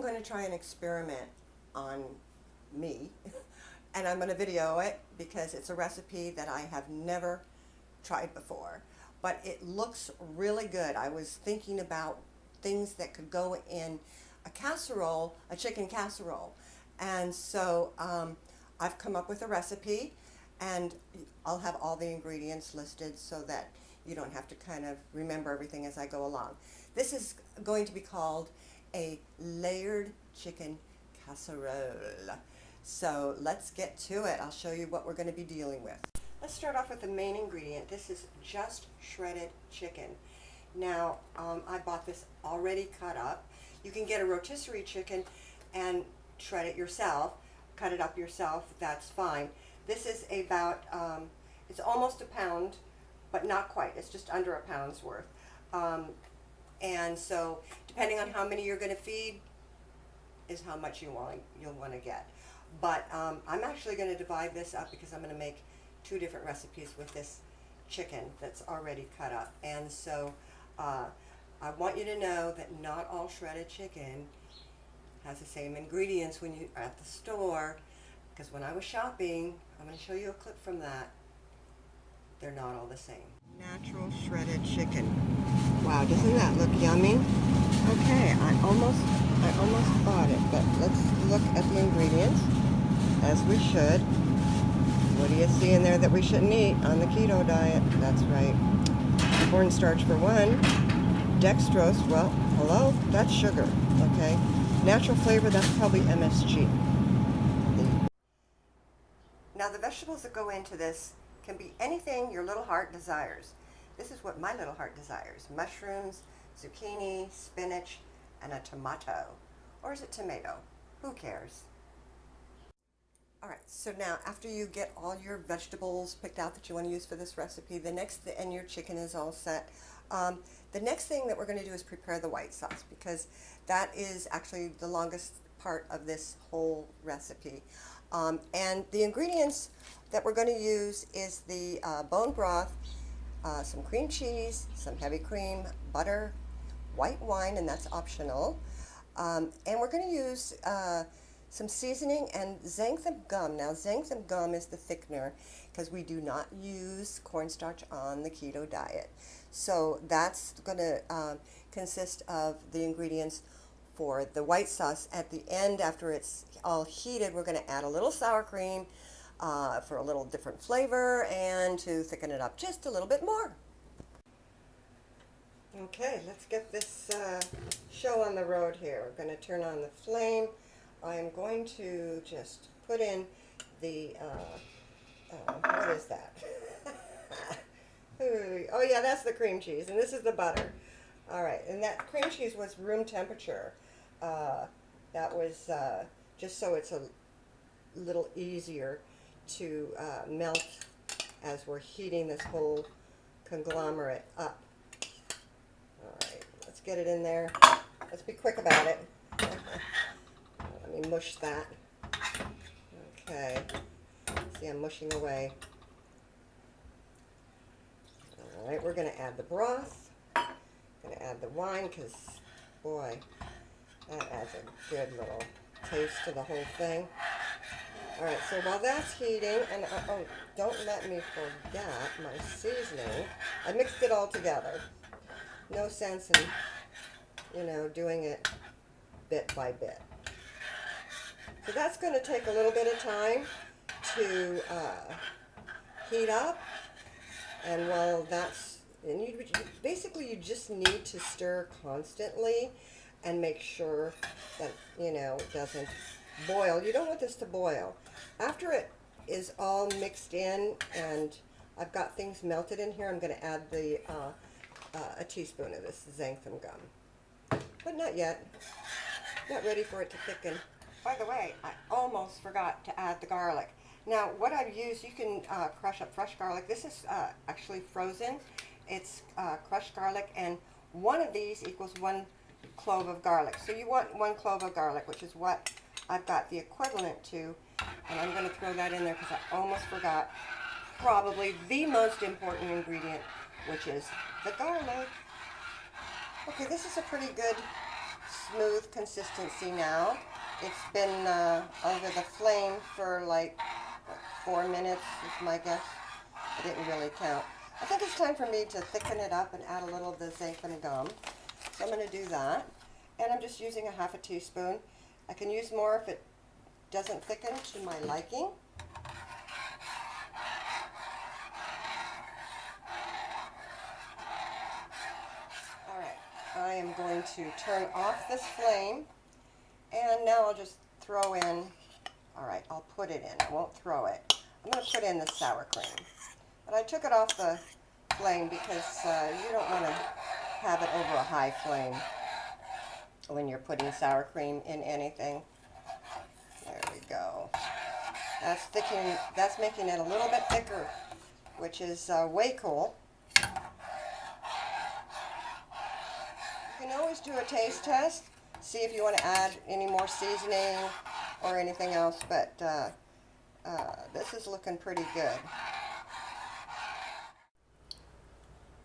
going to try an experiment on me, and I'm going to video it because it's a recipe that I have never tried before, but it looks really good. I was thinking about things that could go in a casserole, a chicken casserole, and so I've come up with a recipe, and I'll have all the ingredients listed so that you don't have to kind of remember everything as I go along. This is going to be called a layered chicken casserole. So let's get to it. I'll show you what we're going to be dealing with. Let's start off with the main ingredient. This is just shredded chicken. Now, I bought this already cut up. You can get a rotisserie chicken and shred it yourself, cut it up yourself, that's fine. This is about, it's almost a pound, but not quite. It's just under a pound's worth. And so, depending on how many you're going to feed, is how much you'll want to get. But I'm actually going to divide this up because I'm going to make 2 different recipes with this chicken that's already cut up. And so I want you to know that not all shredded chicken has the same ingredients when you're at the store, because when I was shopping, I'm going to show you a clip from that, they're not all the same. Natural shredded chicken. Wow, doesn't that look yummy? Okay, I almost bought it, but let's look at the ingredients, as we should. What do you see in there that we shouldn't eat on the keto diet? That's right. Cornstarch for 1. Dextrose, well, hello, that's sugar, okay? Natural flavor, that's probably MSG. Now the vegetables that go into this can be anything your little heart desires. This is what my little heart desires. Mushrooms, zucchini, spinach, and a tomato. Or is it tomato? Who cares? Alright, so now after you get all your vegetables picked out that you want to use for this recipe, and your chicken is all set, the next thing that we're going to do is prepare the white sauce, because that is actually the longest part of this whole recipe. And the ingredients that we're going to use is the bone broth, some cream cheese, some heavy cream, butter, white wine, and that's optional. And we're going to use some seasoning and xanthan gum. Now, xanthan gum is the thickener because we do not use cornstarch on the keto diet. So that's going to consist of the ingredients for the white sauce. At the end, after it's all heated, we're going to add a little sour cream for a little different flavor and to thicken it up just a little bit more. Okay, let's get this show on the road here. We're going to turn on the flame. I'm going to just put in the, what is that? Oh yeah, that's the cream cheese, and this is the butter. All right, and that cream cheese was room temperature. That was just so it's a little easier to melt as we're heating this whole conglomerate up. All right, let's get it in there. Let's be quick about it. Let me mush that. Okay. See, I'm mushing away. All right, we're going to add the broth. Going to add the wine because, boy, that adds a good little taste to the whole thing. All right, so while that's heating, and oh, don't let me forget my seasoning. I mixed it all together. No sense in, doing it bit by bit. So that's going to take a little bit of time to heat up, and while that's, and basically you just need to stir constantly and make sure that, it doesn't boil. You don't want this to boil. After it is all mixed in and I've got things melted in here, I'm going to add a teaspoon of this xanthan gum. But not yet. Not ready for it to thicken. By the way, I almost forgot to add the garlic. Now, what I've used, you can crush up fresh garlic. This is actually frozen. It's crushed garlic, and one of these equals 1 clove of garlic. So you want 1 clove of garlic, which is what I've got the equivalent to, and I'm going to throw that in there because I almost forgot probably the most important ingredient, which is the garlic. Okay, this is a pretty good smooth consistency now. It's been over the flame for like 4 minutes is my guess. I didn't really count. I think it's time for me to thicken it up and add a little of the xanthan gum. So I'm going to do that. And I'm just using a half a teaspoon. I can use more if it doesn't thicken to my liking. Alright, I am going to turn off this flame. And now I'll just throw in, alright, I'll put it in. I won't throw it. I'm going to put in the sour cream. But I took it off the flame because you don't want to have it over a high flame when you're putting sour cream in anything. There we go. That's making it a little bit thicker, which is way cool. You can always do a taste test, see if you want to add any more seasoning or anything else, but this is looking pretty good.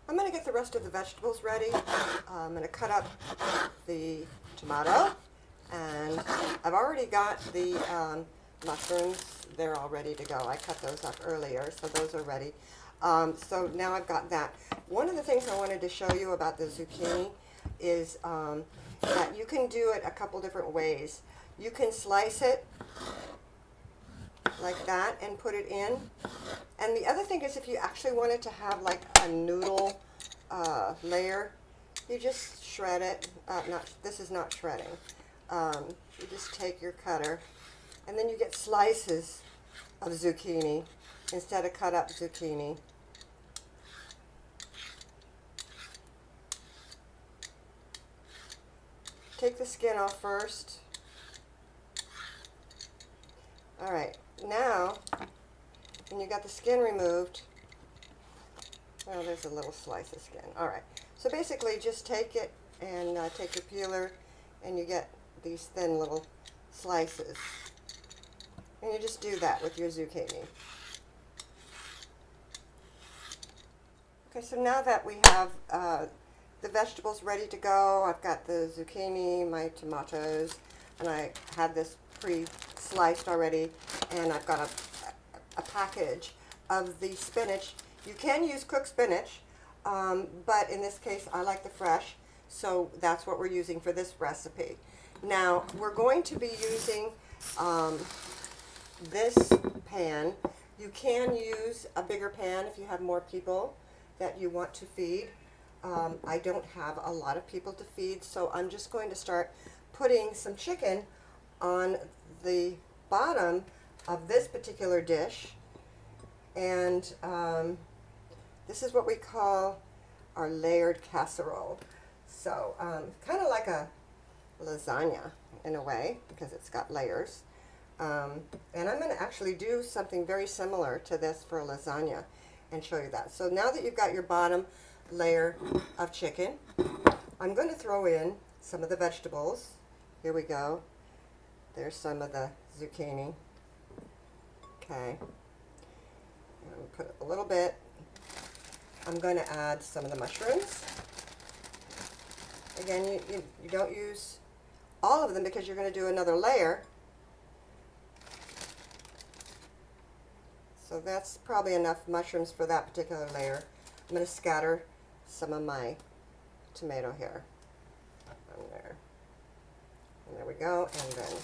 I'm going to get the rest of the vegetables ready. I'm going to cut up the tomato, and I've already got the mushrooms. They're all ready to go. I cut those up earlier, so those are ready. So now I've got that. One of the things I wanted to show you about the zucchini is that you can do it a couple different ways. You can slice it like that and put it in. And the other thing is, if you actually wanted to have like a noodle layer, you just shred it. This is not shredding. You just take your cutter, and then you get slices of zucchini instead of cut up zucchini. Take the skin off first. Alright, now when you got the skin removed, oh, there's a little slice of skin. Alright, so basically just take it and take your peeler, and you get these thin little slices. And you just do that with your zucchini. Okay, so now that we have the vegetables ready to go, I've got the zucchini, my tomatoes, and I had this pre-sliced already, and I've got a package of the spinach. You can use cooked spinach, but in this case I like the fresh, so that's what we're using for this recipe. Now we're going to be using this pan. You can use a bigger pan if you have more people that you want to feed. I don't have a lot of people to feed, so I'm just going to start putting some chicken on the bottom of this particular dish. And this is what we call our layered casserole. So kind of like a lasagna in a way, because it's got layers. And I'm going to actually do something very similar to this for a lasagna and show you that. So now that you've got your bottom layer of chicken, I'm going to throw in some of the vegetables. Here we go. There's some of the zucchini. Okay. And put a little bit. I'm going to add some of the mushrooms. Again, you don't use all of them because you're going to do another layer. So that's probably enough mushrooms for that particular layer. I'm going to scatter some of my tomato here on there. And there we go. And then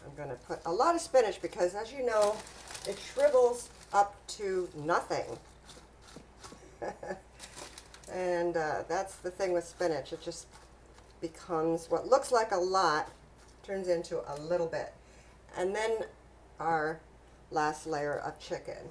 I'm going to put a lot of spinach because, as you know, it shrivels up to nothing. And that's the thing with spinach. It just becomes what looks like a lot, turns into a little bit. And then our last layer of chicken.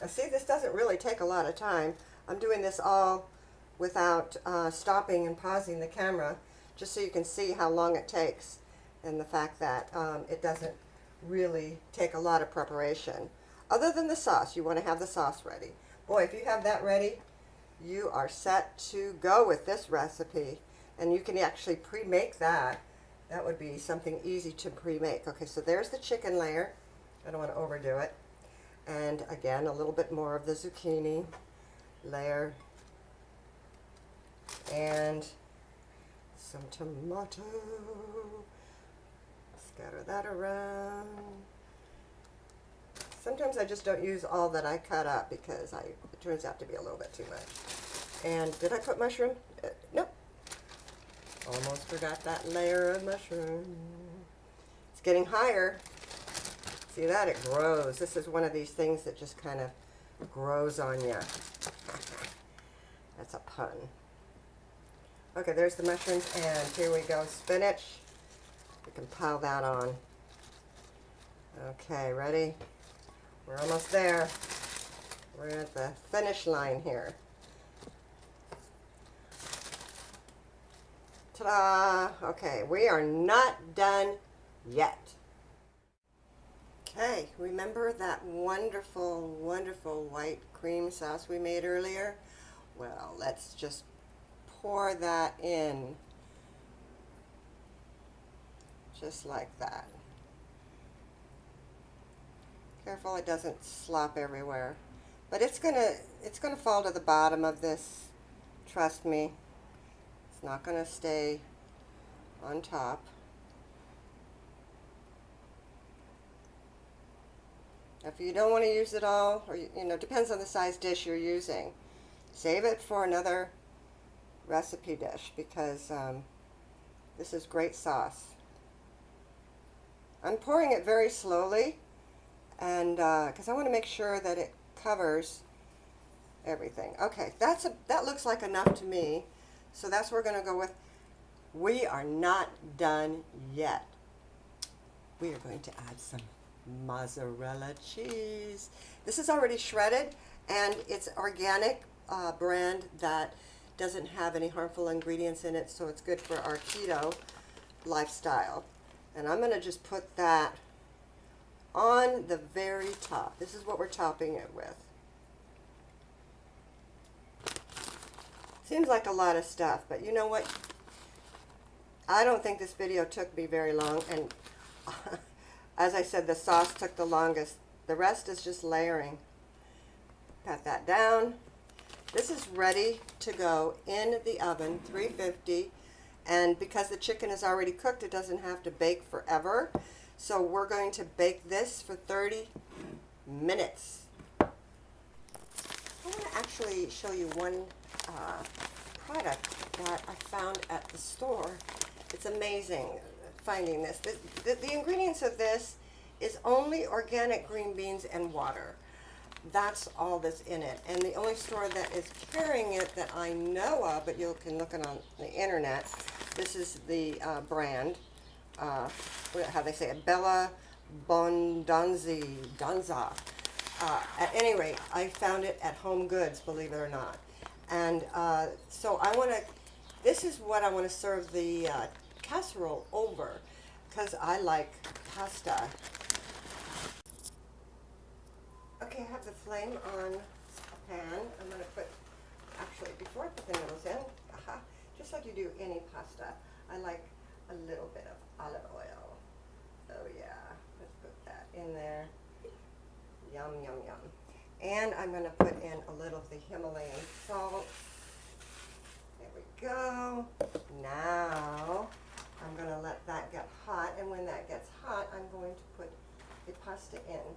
Now see, this doesn't really take a lot of time. I'm doing this all without stopping and pausing the camera, just so you can see how long it takes, and the fact that it doesn't really take a lot of preparation. Other than the sauce, you want to have the sauce ready. Boy, if you have that ready, you are set to go with this recipe. And you can actually pre-make that. That would be something easy to pre-make. Okay, so there's the chicken layer. I don't want to overdo it. And again, a little bit more of the zucchini layer. and some tomato. Scatter that around. Sometimes I just don't use all that I cut up because it turns out to be a little bit too much. And did I put mushroom? Nope. Almost forgot that layer of mushroom. It's getting higher. See that? It grows. This is one of these things that just kind of grows on you. That's a pun. Okay, there's the mushrooms, and here we go. Spinach. We can pile that on. Okay, ready? We're almost there. We're at the finish line here. Ta-da! Okay, we are not done yet. Okay, remember that wonderful, wonderful white cream sauce we made earlier? Well, let's just pour that in. Just like that. Careful it doesn't slop everywhere. But it's gonna fall to the bottom of this. Trust me. It's not gonna stay on top. If you don't want to use it all, or depends on the size dish you're using, save it for another recipe dish because this is great sauce. I'm pouring it very slowly, and because I want to make sure that it covers everything. Okay, that looks like enough to me, so that's what we're going to go with. We are not done yet. We are going to add some mozzarella cheese. This is already shredded, and it's organic brand that doesn't have any harmful ingredients in it, so it's good for our keto lifestyle. And I'm going to just put that on the very top. This is what we're topping it with. Seems like a lot of stuff, but you know what? I don't think this video took me very long, and as I said, the sauce took the longest. The rest is just layering. Pat that down. This is ready to go in the oven, 350. And because the chicken is already cooked, it doesn't have to bake forever. So we're going to bake this for 30 minutes. I want to actually show you one product that I found at the store. It's amazing finding this. The ingredients of this is only organic green beans and water. That's all that's in it. And the only store that is carrying it that I know of, but you can look it on the internet, this is the brand, how they say it, Bella Bondanza. At any rate, I found it at Home Goods, believe it or not. And so this is what I want to serve the casserole over, because I like pasta. Okay, I have the flame on a pan. I'm going to put, actually, before I put the noodles in, just like you do any pasta, I like a little bit of olive oil. Oh yeah, let's put that in there. Yum, yum, yum. And I'm going to put in a little of the Himalayan salt. There we go. Now, I'm going to let that get hot, and when that gets hot, I'm going to put the pasta in.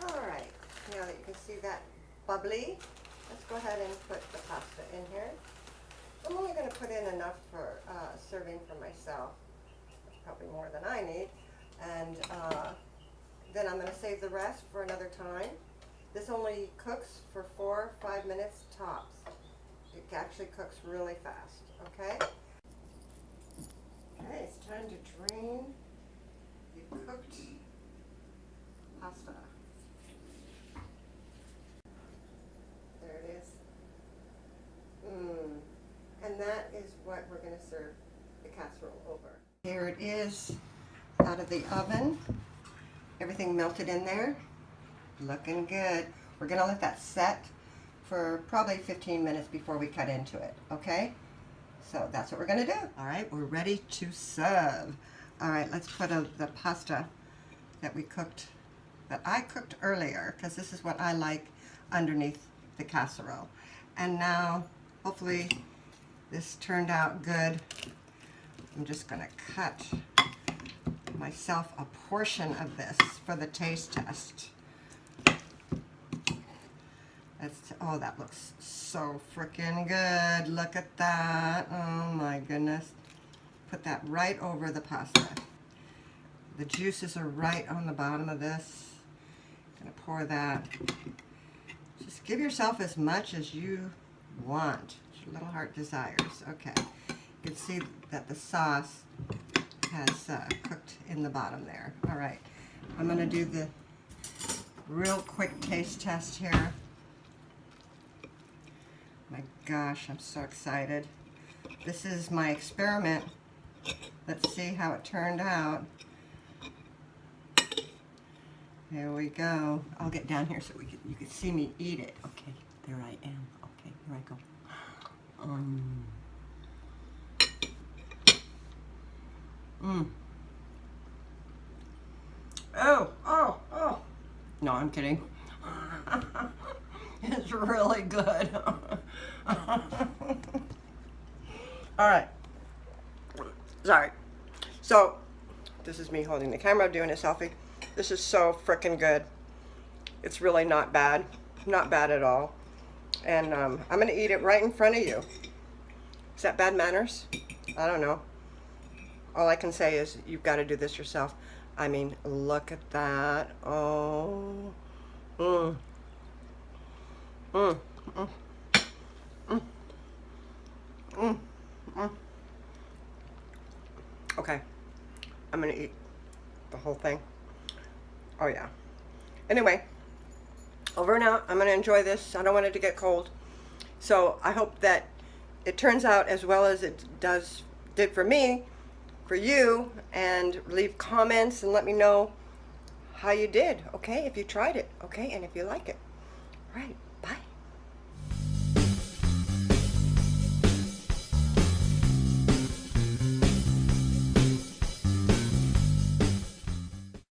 Alright, now that you can see that bubbly, let's go ahead and put the pasta in here. I'm only going to put in enough for serving for myself. That's probably more than I need. And then I'm going to save the rest for another time. This only cooks for 4 or 5 minutes tops. It actually cooks really fast, okay? Okay, it's time to drain the cooked pasta. There it is. And that is what we're going to serve the casserole over. Here it is out of the oven. Everything melted in there. Looking good. We're going to let that set for probably 15 minutes before we cut into it, okay? So that's what we're going to do. All right, we're ready to serve. All right, let's put the pasta that I cooked earlier, because this is what I like underneath the casserole. And now hopefully this turned out good. I'm just gonna cut myself a portion of this for the taste test. Oh, that looks so freaking good. Look at that. Oh my goodness. Put that right over the pasta. The juices are right on the bottom of this. Gonna pour that. Just give yourself as much as you want. Your little heart desires. Okay. You can see that the sauce has cooked in the bottom there. All right. I'm gonna do the real quick taste test here. My gosh, I'm so excited. This is my experiment. Let's see how it turned out. Here we go. I'll get down here so you can see me eat it. Okay, there I am. Okay, here I go. Oh. No, I'm kidding. It's really good. All right. Sorry. So, this is me holding the camera, doing a selfie. This is so frickin' good. It's really not bad. Not bad at all. And I'm going to eat it right in front of you. Is that bad manners? I don't know. All I can say is you've got to do this yourself. I mean, look at that. Oh. Okay. I'm going to eat the whole thing. Oh, yeah. Anyway, over and out. I'm going to enjoy this. I don't want it to get cold. So I hope that it turns out as well as it did for me, for you, and leave comments and let me know how you did, okay, if you tried it, okay, and if you like it. Right.